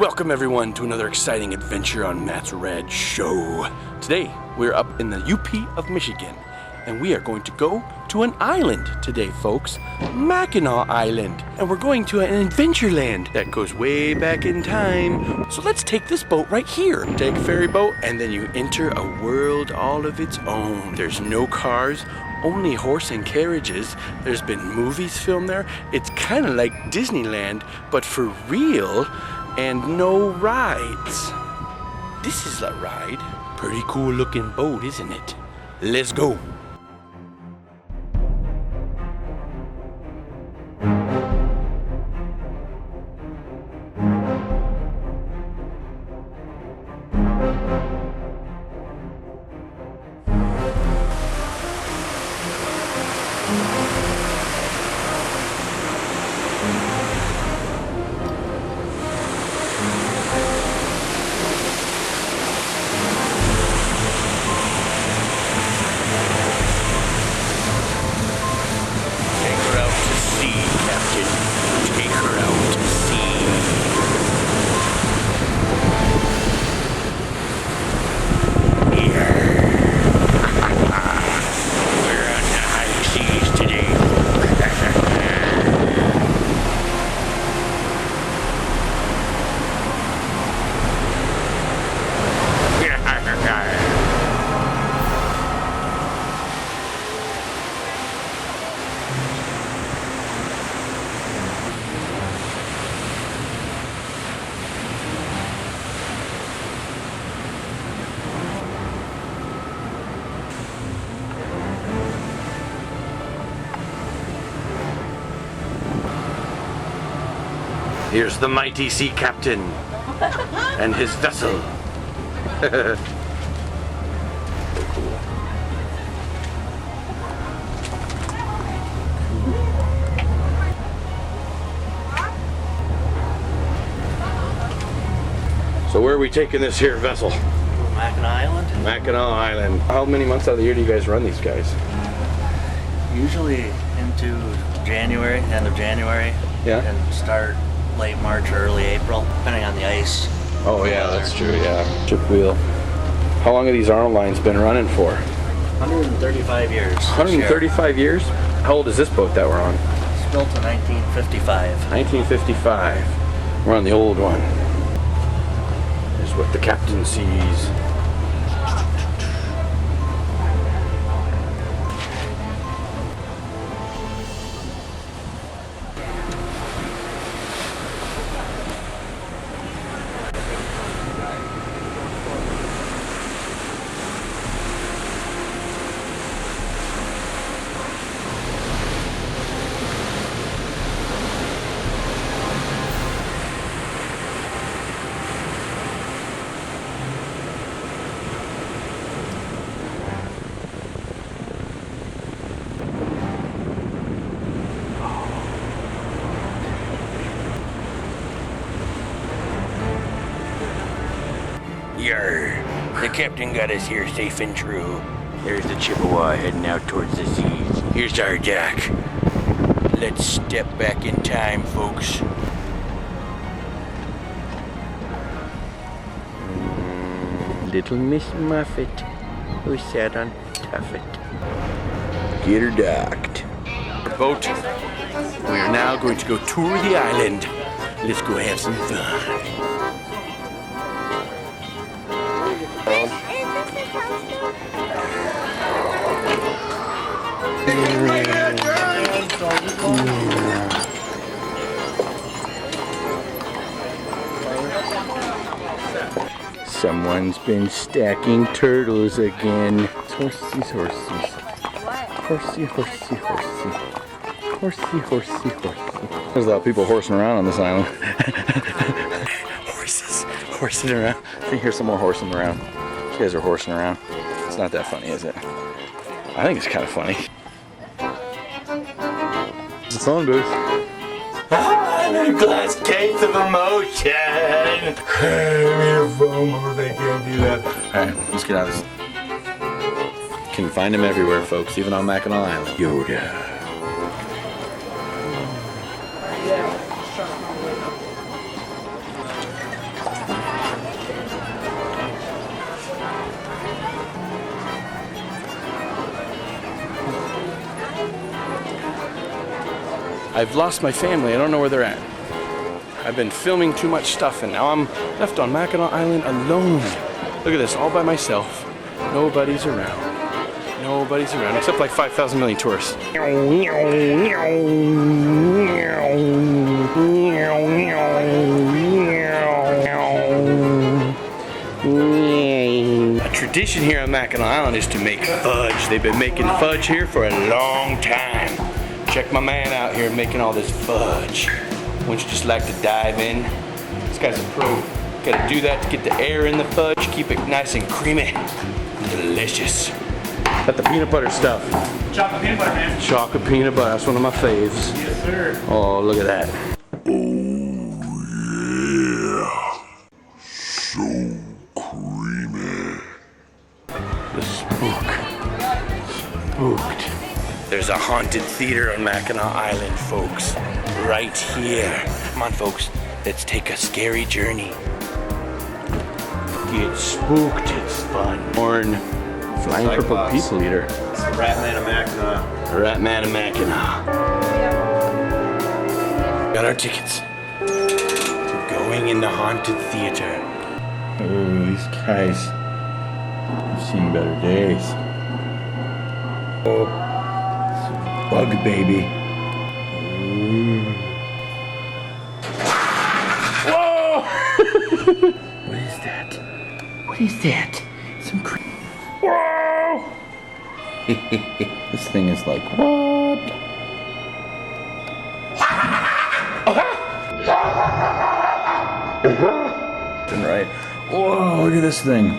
Welcome everyone to another exciting adventure on Matt's Red Show. Today we're up in the UP of Michigan and we are going to go to an island today, folks. Mackinac Island. And we're going to an adventure land that goes way back in time. So let's take this boat right here. Take a ferry boat and then you enter a world all of its own. There's no cars, only horse and carriages. There's been movies filmed there. It's kind of like Disneyland, but for real. And no rides. This is a ride. Pretty cool looking boat, isn't it? Let's go. Here's the mighty sea captain and his vessel. So where are we taking this here vessel? Mackinac Island. Mackinac Island. How many months out of the year do you guys run these guys? Usually into January, end of January. Yeah. And start late March or early April, depending on the ice. Oh yeah, that's true, yeah. Chip wheel. How long have these arm lines been running for? 135 years. 135 years? How old is this boat that we're on? It's built in 1955. 1955. We're on the old one. Here's what the captain sees. Yarr, the captain got us here safe and true. There's the Chippewa heading out towards the seas. Here's our deck. Let's step back in time, folks. Little Miss Muffet, who sat on Tuffet. Get her docked. Boat, we are now going to go tour the island. Let's go have some fun. Someone's been stacking turtles again. Horsies, horsies. Horsey, horsey, horsey. Horsey, horsey, horsey. There's a lot of people horsing around on this island. Horses, horsing around. I think here's some more horsing around. You guys are horsing around. It's not that funny, is it? I think it's kind of funny. It's a phone booth. A glass case of emotion. I mean, a phone booth, they can't do that. Alright, let's get out of this. Can find him everywhere, folks, even on Mackinac Island. Yoda. I've lost my family. I don't know where they're at. I've been filming too much stuff, and now I'm left on Mackinac Island alone. Look at this, all by myself. Nobody's around. Nobody's around, except like 5,000 million tourists. A tradition here on Mackinac Island is to make fudge. They've been making fudge here for a long time. Check my man out here making all this fudge. Wouldn't you just like to dive in? This guy's a pro. Gotta do that to get the air in the fudge, keep it nice and creamy. Delicious. Got the peanut butter stuff. Chocolate peanut butter, man. Chocolate peanut butter, that's one of my faves. Yes, sir. Oh, look at that. Oh yeah, so creamy. The spooked. There's a haunted theater on Mackinac Island, folks. Right here. Come on, folks. Let's take a scary journey. Get spooked, it's fun. Born flying purple people eater. It's the Rat Man of Mackinac. Rat Man of Mackinac. Got our tickets. We're going in the haunted theater. Oh, these guys. I've seen better days. Oh, bug baby. Ooh. Whoa! What is that? What is that? Some creep. Whoa! This thing is like, what? Right. Whoa, look at this thing.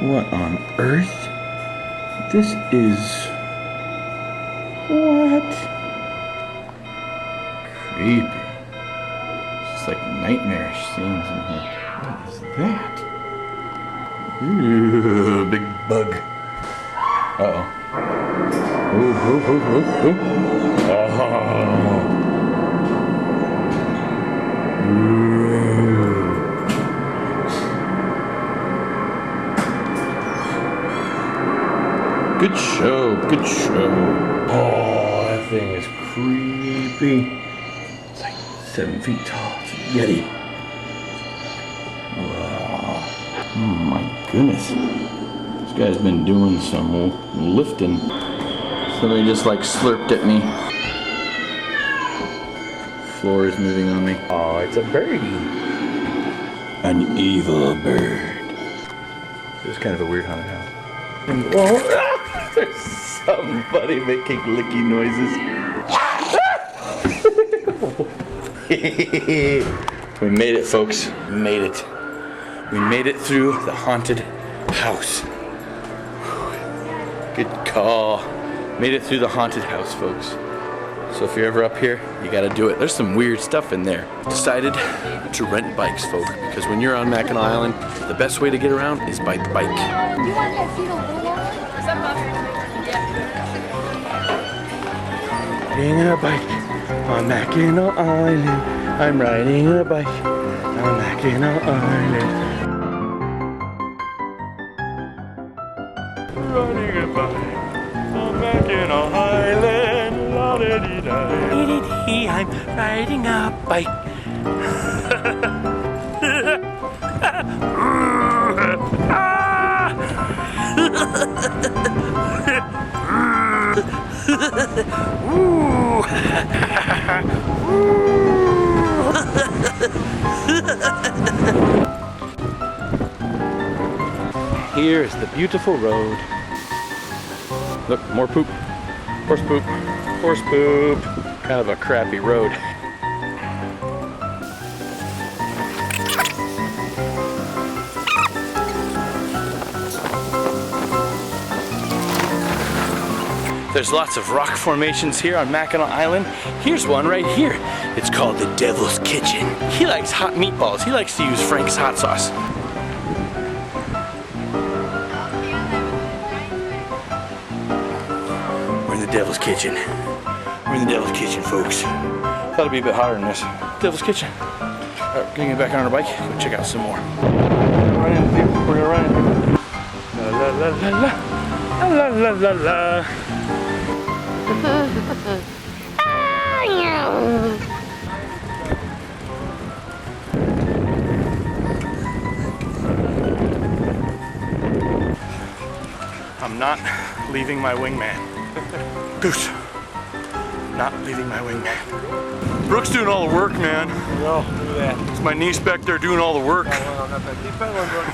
What on earth? This is... what? Creepy. It's like nightmarish scenes in here. What is that? Ooh, big bug. Uh-oh. Ooh, ooh, ooh, ooh, ooh. Oh. Ooh. Good show, good show. Oh, that thing is creepy. It's like 7 feet tall. It's a Yeti. Wow. Oh my goodness. This guy's been doing some lifting. Somebody just like slurped at me. Floor is moving on me. Oh, it's a birdie. An evil bird. This is kind of a weird haunted house. Oh, there's somebody making licky noises. We made it, folks. We made it. We made it through the haunted house. Good call. Made it through the haunted house, folks. So if you're ever up here, you gotta do it. There's some weird stuff in there. Decided to rent bikes, folks, because when you're on Mackinac Island, the best way to get around is by bike. You want that fetal little one? Is that Riding a bike on Mackinac Island. I'm riding a bike on Mackinac Island. Riding a bike on Mackinac Island. La-da-dee-da. I'm riding a bike. Here is the beautiful road. Look, more poop. Horse poop. Horse poop. Kind of a crappy road. There's lots of rock formations here on Mackinac Island. Here's one right here. It's called the Devil's Kitchen. He likes hot meatballs. He likes to use Frank's hot sauce. We're in the Devil's Kitchen. We're in the Devil's Kitchen, folks. Thought it'd be a bit hotter than this. Devil's Kitchen. All right, we're gonna get back on our bike. Go check out some more. Run in, people. We're gonna run in. La la la la la. La la la la. not leaving my wingman. Goose. Not leaving my wingman. Brooke's doing all the work, man. No, do that. It's my niece back there doing all the work. Keep pedaling, bro.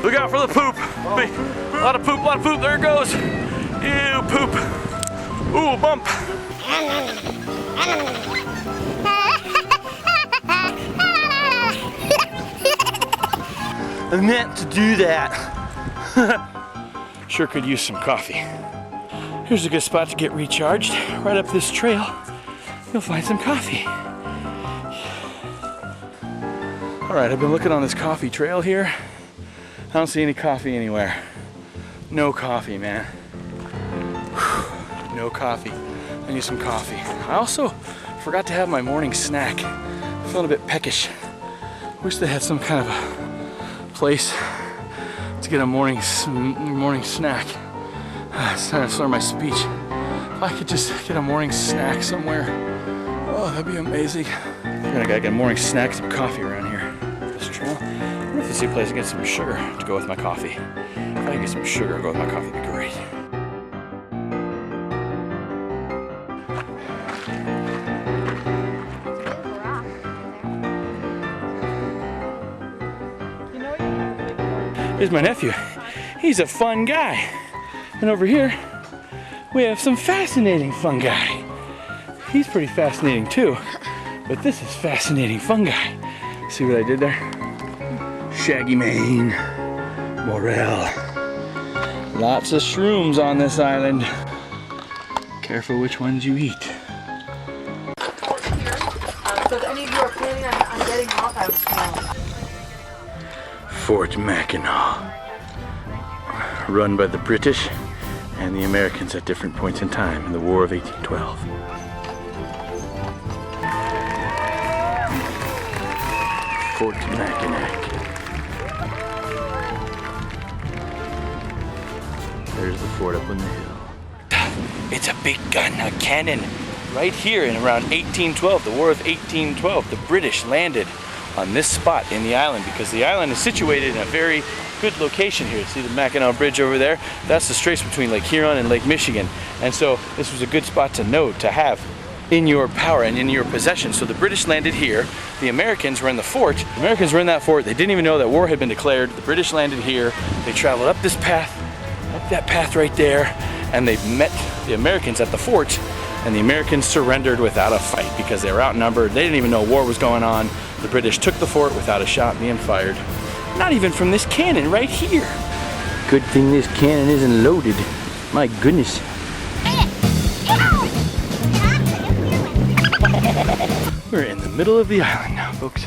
Look out for the poop. A lot of poop, there it goes. Ew, poop. Ooh, a bump. I meant to do that. Sure could use some coffee. Here's a good spot to get recharged. Right up this trail, you'll find some coffee. All right, I've been looking on this coffee trail here. I don't see any coffee anywhere. No coffee, man. Whew, no coffee. I need some coffee. I also forgot to have my morning snack. I'm feeling a bit peckish. Wish they had some kind of a place to get a morning snack. It's trying to slur my speech. If I could just get a morning snack somewhere, oh, that'd be amazing. I'm gonna gotta get a morning snack, some coffee around here. This trail. I wonder if there's a place to get some sugar to go with my coffee. If I could get some sugar to go with my coffee, it'd be great. Here's my nephew. He's a fun guy. And over here, we have some fascinating fungi. He's pretty fascinating too, but this is fascinating fungi. See what I did there? Shaggy mane, morel. Lots of shrooms on this island. Careful which ones you eat. So if any of you are planning on getting off, I would Fort Mackinac, run by the British and the Americans at different points in time in the War of 1812. Fort Mackinac. There's the fort up on the hill. It's a big gun, a cannon. Right here in around 1812, the War of 1812, the British landed on this spot in the island because the island is situated in a very good location here. See the Mackinac Bridge over there? That's the straits between Lake Huron and Lake Michigan. And so this was a good spot to know, to have in your power and in your possession. So the British landed here. The Americans were in the fort. The Americans were in that fort. They didn't even know that war had been declared. The British landed here. They traveled up this path, up that path right there, and they met the Americans at the fort. And the Americans surrendered without a fight because they were outnumbered. They didn't even know war was going on. The British took the fort without a shot being fired. Not even from this cannon right here. Good thing this cannon isn't loaded. My goodness. We're in the middle of the island now, folks.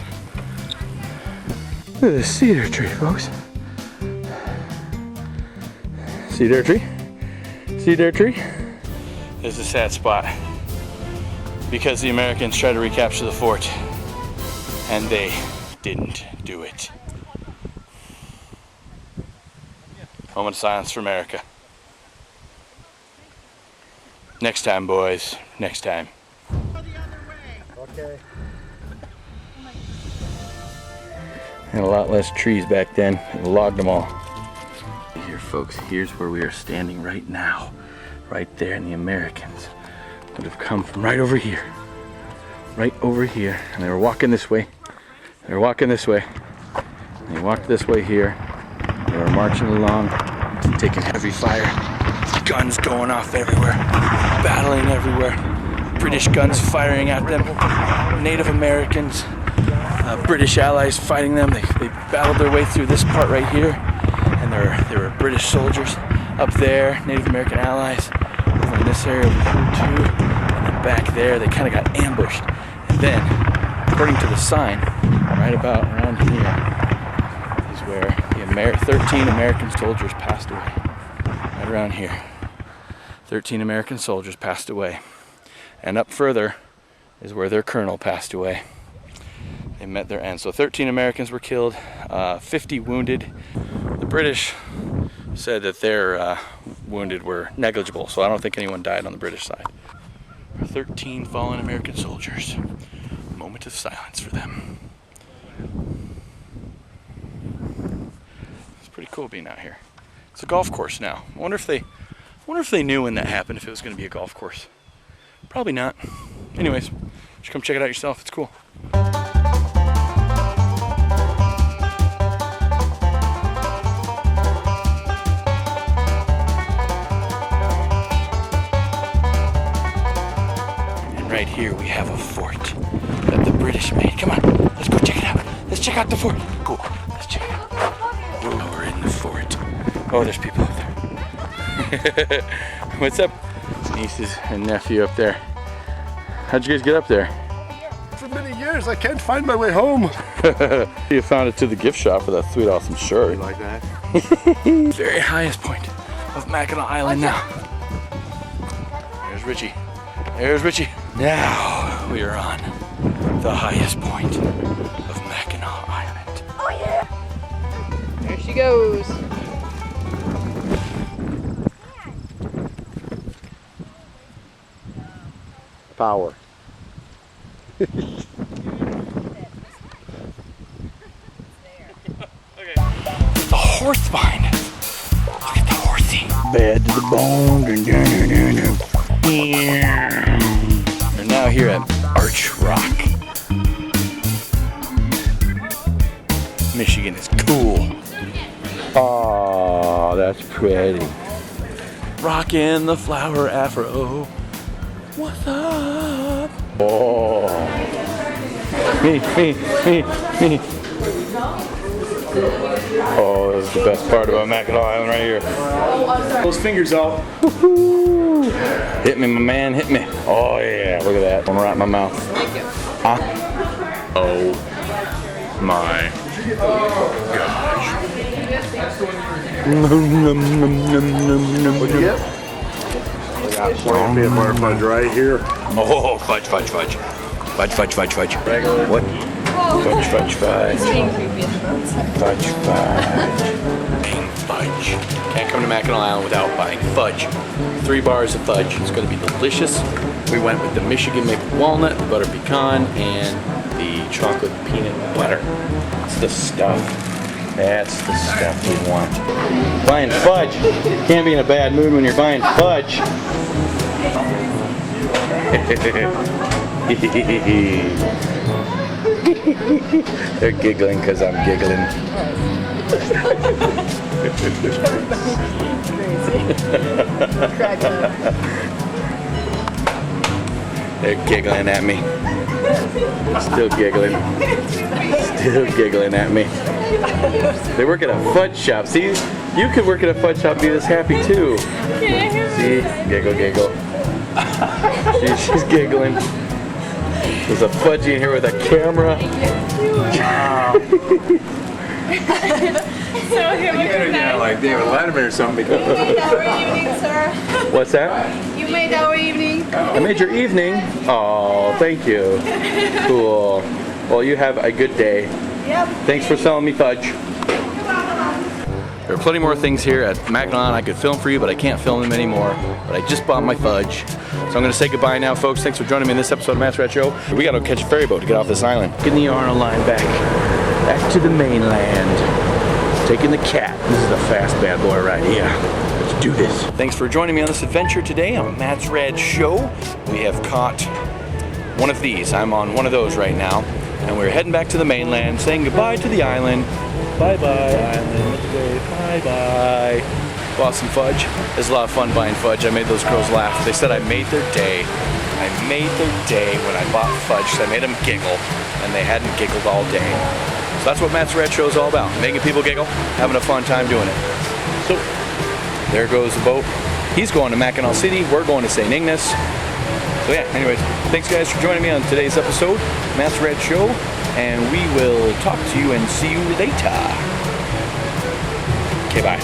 Look at this cedar tree, folks. Cedar tree? Cedar tree? This is a sad spot because the Americans tried to recapture the fort and they didn't do it. Moment of silence for America. Next time, boys. Next time. Okay. And a lot less trees back then. They logged them all. Here, folks, here's where we are standing right now. Right there, and the Americans would have come from right over here. Right over here. And they were walking this way. They were walking this way. And they walked this way here. They were marching along, taking heavy fire. Guns going off everywhere. Battling everywhere. British guns firing at them. Native Americans, British allies fighting them. They battled their way through this part right here. And there were British soldiers up there, Native American allies. Over in this area over here too. And then back there, they kind of got ambushed. And then, according to the sign, right about around here is where the 13 American soldiers passed away. Right around here. 13 American soldiers passed away. And up further is where their colonel passed away. They met their end. So 13 Americans were killed, 50 wounded. The British said that their wounded were negligible, so I don't think anyone died on the British side. 13 fallen American soldiers. Moment of silence for them. It's pretty cool being out here. It's a golf course now. I wonder if they knew when that happened, if it was going to be a golf course. Probably not. Anyways, you should come check it out yourself. It's cool. And right here we have a fort that the British made. Come on, let's go check it out. Let's check out the fort. Cool. Let's check it out. Oh, we're in the fort. Oh, there's people up there. What's up? Nieces and nephew up there. How'd you guys get up there? For many years, I can't find my way home. You found it to the gift shop for that sweet, awesome shirt. You like that? Very highest point of Mackinac Island now. There's Richie. There's Richie. Now we are on the highest point of Mackinac Island. Oh yeah! There she goes. Power. The horse behind us. Look at the horsey. Bad to the bone. We're now here at Arch Rock. Michigan is cool. Oh, that's pretty. Rockin' the flower afro. What's up? Oh. Me. Oh, this is the best part about Mackinac Island right here. Those fingers out. Woo-hoo. Hit me, my man, hit me. Oh yeah, look at that. One right in my mouth. Oh my gosh. What'd you get? I got plenty of peanut butter fudge right here. Oh, fudge. Fudge. What? Fudge. King fudge. Can't come to Mackinac Island without buying fudge. 3 bars of fudge. It's going to be delicious. We went with the Michigan maple walnut, the butter pecan, and the chocolate peanut butter. That's the stuff. That's the stuff we want. Buying fudge. Can't be in a bad mood when you're buying fudge. They're giggling because I'm giggling. They're giggling at me. Still giggling. Still giggling at me. They work at a fudge shop. See, you could work at a fudge shop and be this happy too. See, giggle. She's giggling. There's a fudgy in here with a camera. So here we go. Like David Letterman or something. You made our evening, sir. What's that? You made our evening. I made your evening. Oh, thank you. Cool. Well, you have a good day. Yep. Thanks for selling me fudge. There are plenty more things here at Mackinac Island I could film for you, but I can't film them anymore. But I just bought my fudge. So I'm going to say goodbye now, folks. Thanks for joining me in this episode of Matt's Red Show. We got to catch a ferry boat to get off this island. Getting the Arnold line back to the mainland. Taking the cat. This is a fast bad boy right here. Let's do this. Thanks for joining me on this adventure today on Matt's Red Show. We have caught one of these. I'm on one of those right now. And we're heading back to the mainland, saying goodbye to the island. Bye-bye, island. Let's wave. Bye-bye. Bought some fudge. It was a lot of fun buying fudge. I made those girls laugh. They said I made their day. I made their day when I bought fudge. So I made them giggle, and they hadn't giggled all day. So that's what Matt's Red Show is all about. Making people giggle, having a fun time doing it. So, there goes the boat. He's going to Mackinac City. We're going to St. Ignace. So yeah, anyways, thanks guys for joining me on today's episode, Matt's Red Show, and we will talk to you and see you later. Okay, bye.